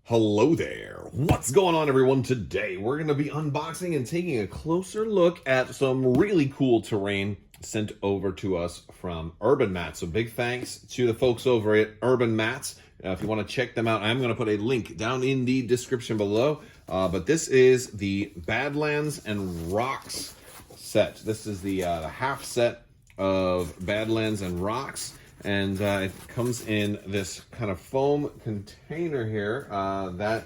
Hello there. What's going on, everyone? Today we're going to be unboxing and taking a closer look at some really cool terrain sent over to us from Urbanmatz. So big thanks to the folks over at Urbanmatz. If you want to check them out, I'm going to put a link down in the description below. But this is the Badlands and Rocks set. This is the half set of Badlands and Rocks. And it comes in this kind of foam container here that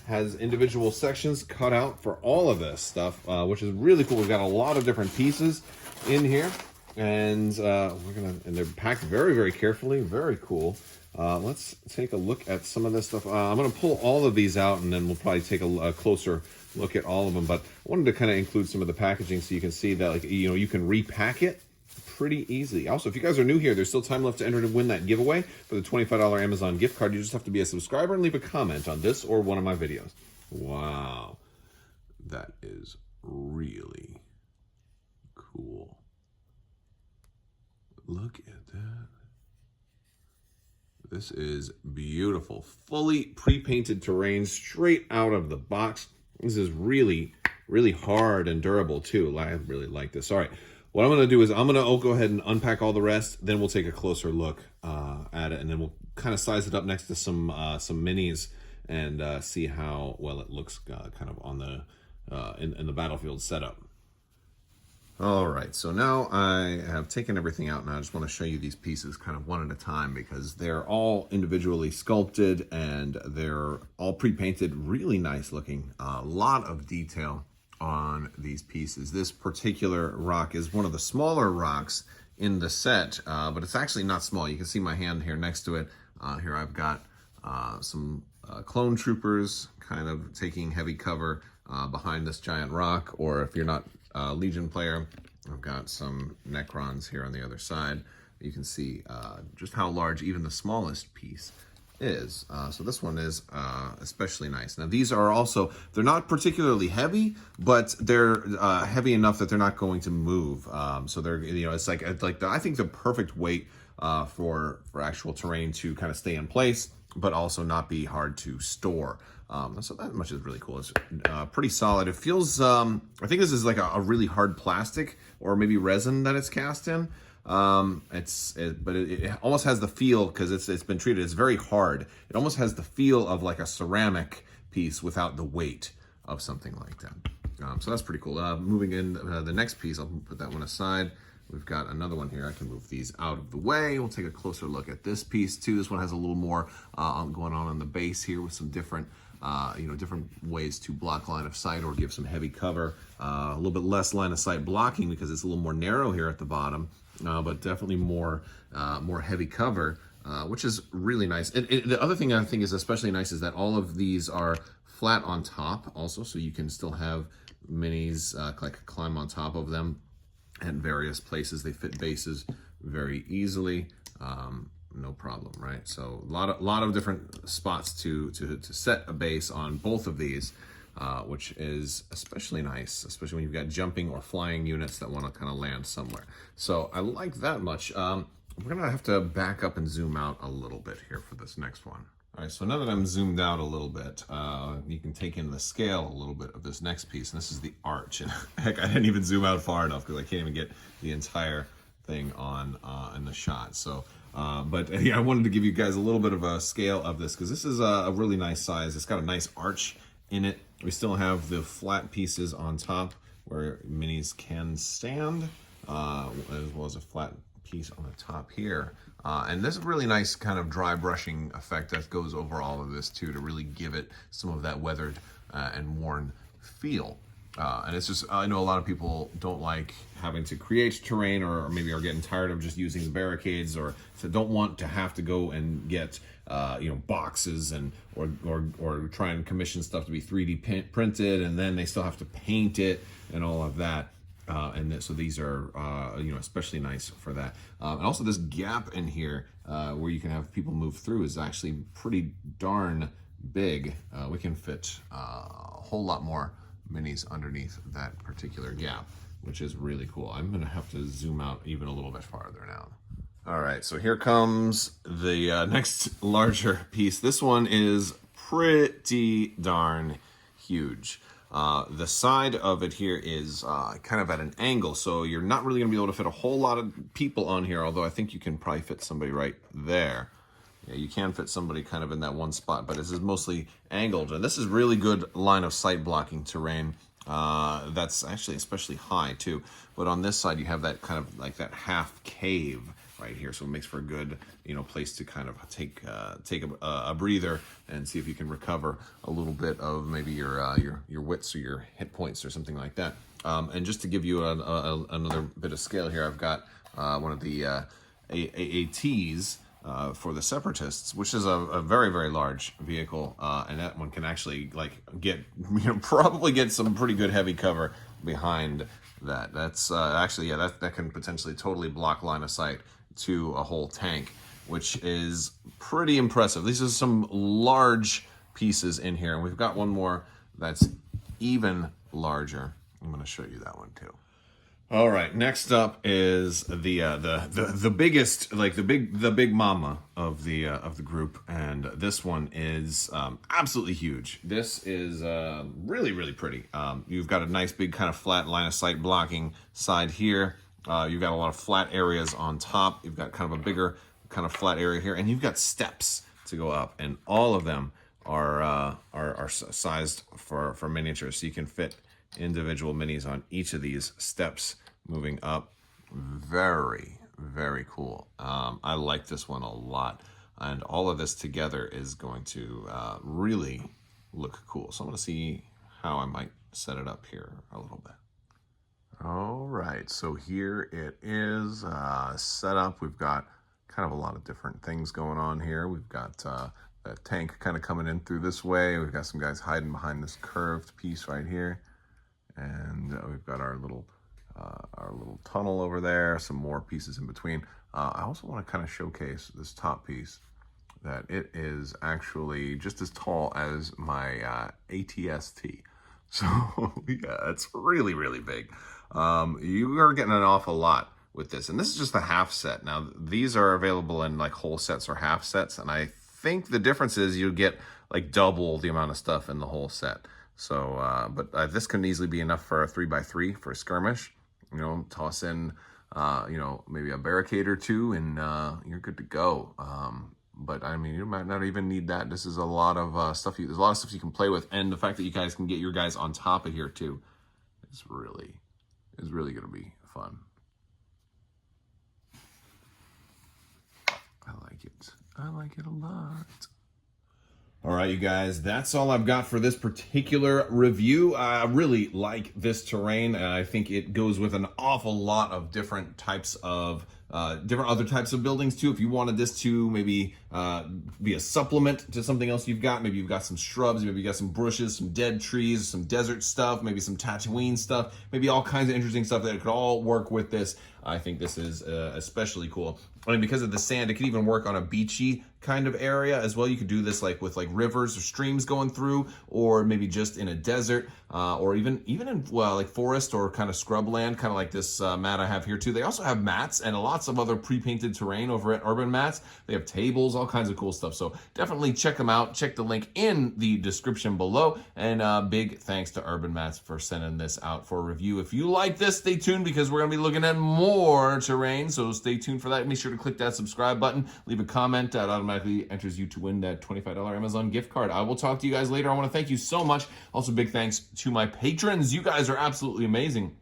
has individual sections cut out for all of this stuff, which is really cool. We've got a lot of different pieces in here, and they're packed very, very carefully. Very cool. Let's take a look at some of this stuff. I'm going to pull all of these out, and then we'll probably take a closer look at all of them. But I wanted to kind of include some of the packaging so you can see that, like, you can repack it pretty easily. Also, if you guys are new here, there's still time left to enter to win that giveaway for the $25 Amazon gift card. You just have to be a subscriber and leave a comment on this or one of my videos. Wow, that is really cool. Look at that. This is beautiful. Fully pre-painted terrain straight out of the box. This is really, really hard and durable too. I really like this. All right. What I'm going to do is I'm going to go ahead and unpack all the rest. Then we'll take a closer look at it, and then we'll kind of size it up next to some minis and see how well it looks kind of on the in the battlefield setup. All right, so now I have taken everything out, and I just want to show you these pieces kind of one at a time because they're all individually sculpted and they're all pre-painted, really nice looking. A lot of detail on these pieces. This particular rock is one of the smaller rocks in the set, but it's actually not small. You can see my hand here next to it. Here I've got some clone troopers kind of taking heavy cover behind this giant rock, or if you're not a Legion player, I've got some Necrons here on the other side. You can see just how large even the smallest piece is. So this one is especially nice. Now these are also, they're not particularly heavy, but they're heavy enough that they're not going to move. So they're, it's like I think the perfect weight for actual terrain to kind of stay in place, but also not be hard to store. So that much is really cool. It's pretty solid. It feels, I think this is like a really hard plastic or maybe resin that it's cast in. But it almost has the feel, because it's been treated, it's very hard. It almost has the feel of like a ceramic piece without the weight of something like that. So that's pretty cool. Moving in the next piece, I'll put that one aside. We've got another one here. I can move these out of the way. We'll take a closer look at this piece too. This one has a little more going on the base here with some different different ways to block line of sight or give some heavy cover. A little bit less line of sight blocking because it's a little more narrow here at the bottom. But definitely more heavy cover, which is really nice. And the other thing I think is especially nice is that all of these are flat on top also, so you can still have minis like climb on top of them at various places. They fit bases very easily, no problem, right? So a lot of different spots to set a base on both of these. Which is especially nice, especially when you've got jumping or flying units that want to kind of land somewhere. So I like that much. We're gonna have to back up and zoom out a little bit here for this next one. All right, so now that I'm zoomed out a little bit, you can take in the scale a little bit of this next piece, and this is the arch. And heck, I didn't even zoom out far enough because I can't even get the entire thing on in the shot. So, but yeah, I wanted to give you guys a little bit of a scale of this because this is a really nice size. It's got a nice arch in it. We still have the flat pieces on top where minis can stand, as well as a flat piece on the top here. And this is a really nice kind of dry brushing effect that goes over all of this too, to really give it some of that weathered and worn feel. And it's just, I know a lot of people don't like having to create terrain, or maybe are getting tired of just using the barricades, or so don't want to have to go and get boxes and or try and commission stuff to be 3D printed, and then they still have to paint it and all of that. So these are especially nice for that. And also this gap in here where you can have people move through is actually pretty darn big. We can fit a whole lot more minis underneath that particular gap, which is really cool. I'm gonna have to zoom out even a little bit farther now. All right, so here comes the next larger piece. This one is pretty darn huge. The side of it here is kind of at an angle, so you're not really going to be able to fit a whole lot of people on here, although I think you can probably fit somebody right there. Yeah, you can fit somebody kind of in that one spot, but this is mostly angled, and this is really good line of sight blocking terrain. That's actually especially high too, but on this side you have that kind of like that half cave right here, so it makes for a good, you know, place to kind of take a breather and see if you can recover a little bit of maybe your wits or your hit points or something like that. And just to give you another bit of scale here, I've got one of the AATs for the Separatists, which is a very, very large vehicle, and that one can actually like get, you know, probably get some pretty good heavy cover behind that. That's actually, yeah, that can potentially totally block line of sight to a whole tank, which is pretty impressive. These are some large pieces in here, and we've got one more that's even larger. I'm going to show you that one too. All right, next up is the biggest, like the big mama of the group, and this one is absolutely huge. This is really, really pretty. You've got a nice big kind of flat line of sight blocking side here. You've got a lot of flat areas on top. You've got kind of a bigger kind of flat area here, and you've got steps to go up, and all of them are sized for miniatures, so you can fit individual minis on each of these steps moving up. Very, very cool. I like this one a lot, and all of this together is going to really look cool. So I'm going to see how I might set it up here a little bit. All right, so here it is set up. We've got kind of a lot of different things going on here. We've got that tank kind of coming in through this way. We've got some guys hiding behind this curved piece right here, and we've got our little tunnel over there. Some more pieces in between. I also want to kind of showcase this top piece, that it is actually just as tall as my ATST. So yeah, it's really, really big. You are getting an awful lot with this, and this is just the half set. Now these are available in like whole sets or half sets, and I think the difference is you get like double the amount of stuff in the whole set. So but this can easily be enough for a 3x3 for a skirmish. You know, toss in you know, maybe a barricade or two, and you're good to go. But I mean, you might not even need that. This is a lot of stuff. There's a lot of stuff you can play with, and the fact that you guys can get your guys on top of here too is really going to be fun. I like it. I like it a lot. All right, you guys, that's all I've got for this particular review. I really like this terrain, and I think it goes with an awful lot of different types of other types of buildings too. If you wanted this to maybe be a supplement to something else you've got, maybe you've got some shrubs, maybe you got some bushes, some dead trees, some desert stuff, maybe some Tatooine stuff, maybe all kinds of interesting stuff that could all work with this. I think this is especially cool. I mean, because of the sand, it could even work on a beachy kind of area as well. You could do this like with like rivers or streams going through, or maybe just in a desert, or even in like forest or kind of scrubland, kind of like this mat I have here too. They also have mats and lots of other pre-painted terrain over at Urbanmatz. They have tables, all kinds of cool stuff. So definitely check them out. Check the link in the description below. And big thanks to Urbanmatz for sending this out for a review. If you like this, stay tuned, because we're gonna be looking at more terrain. So stay tuned for that. Make sure to click that subscribe button, leave a comment. That automatically enters you to win that $25 Amazon gift card. I will talk to you guys later. I want to thank you so much. Also, big thanks to my patrons. You guys are absolutely amazing.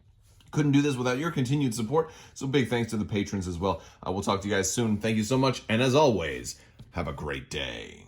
Couldn't do this without your continued support. So big thanks to the patrons as well. I will talk to you guys soon. Thank you so much. And as always, have a great day.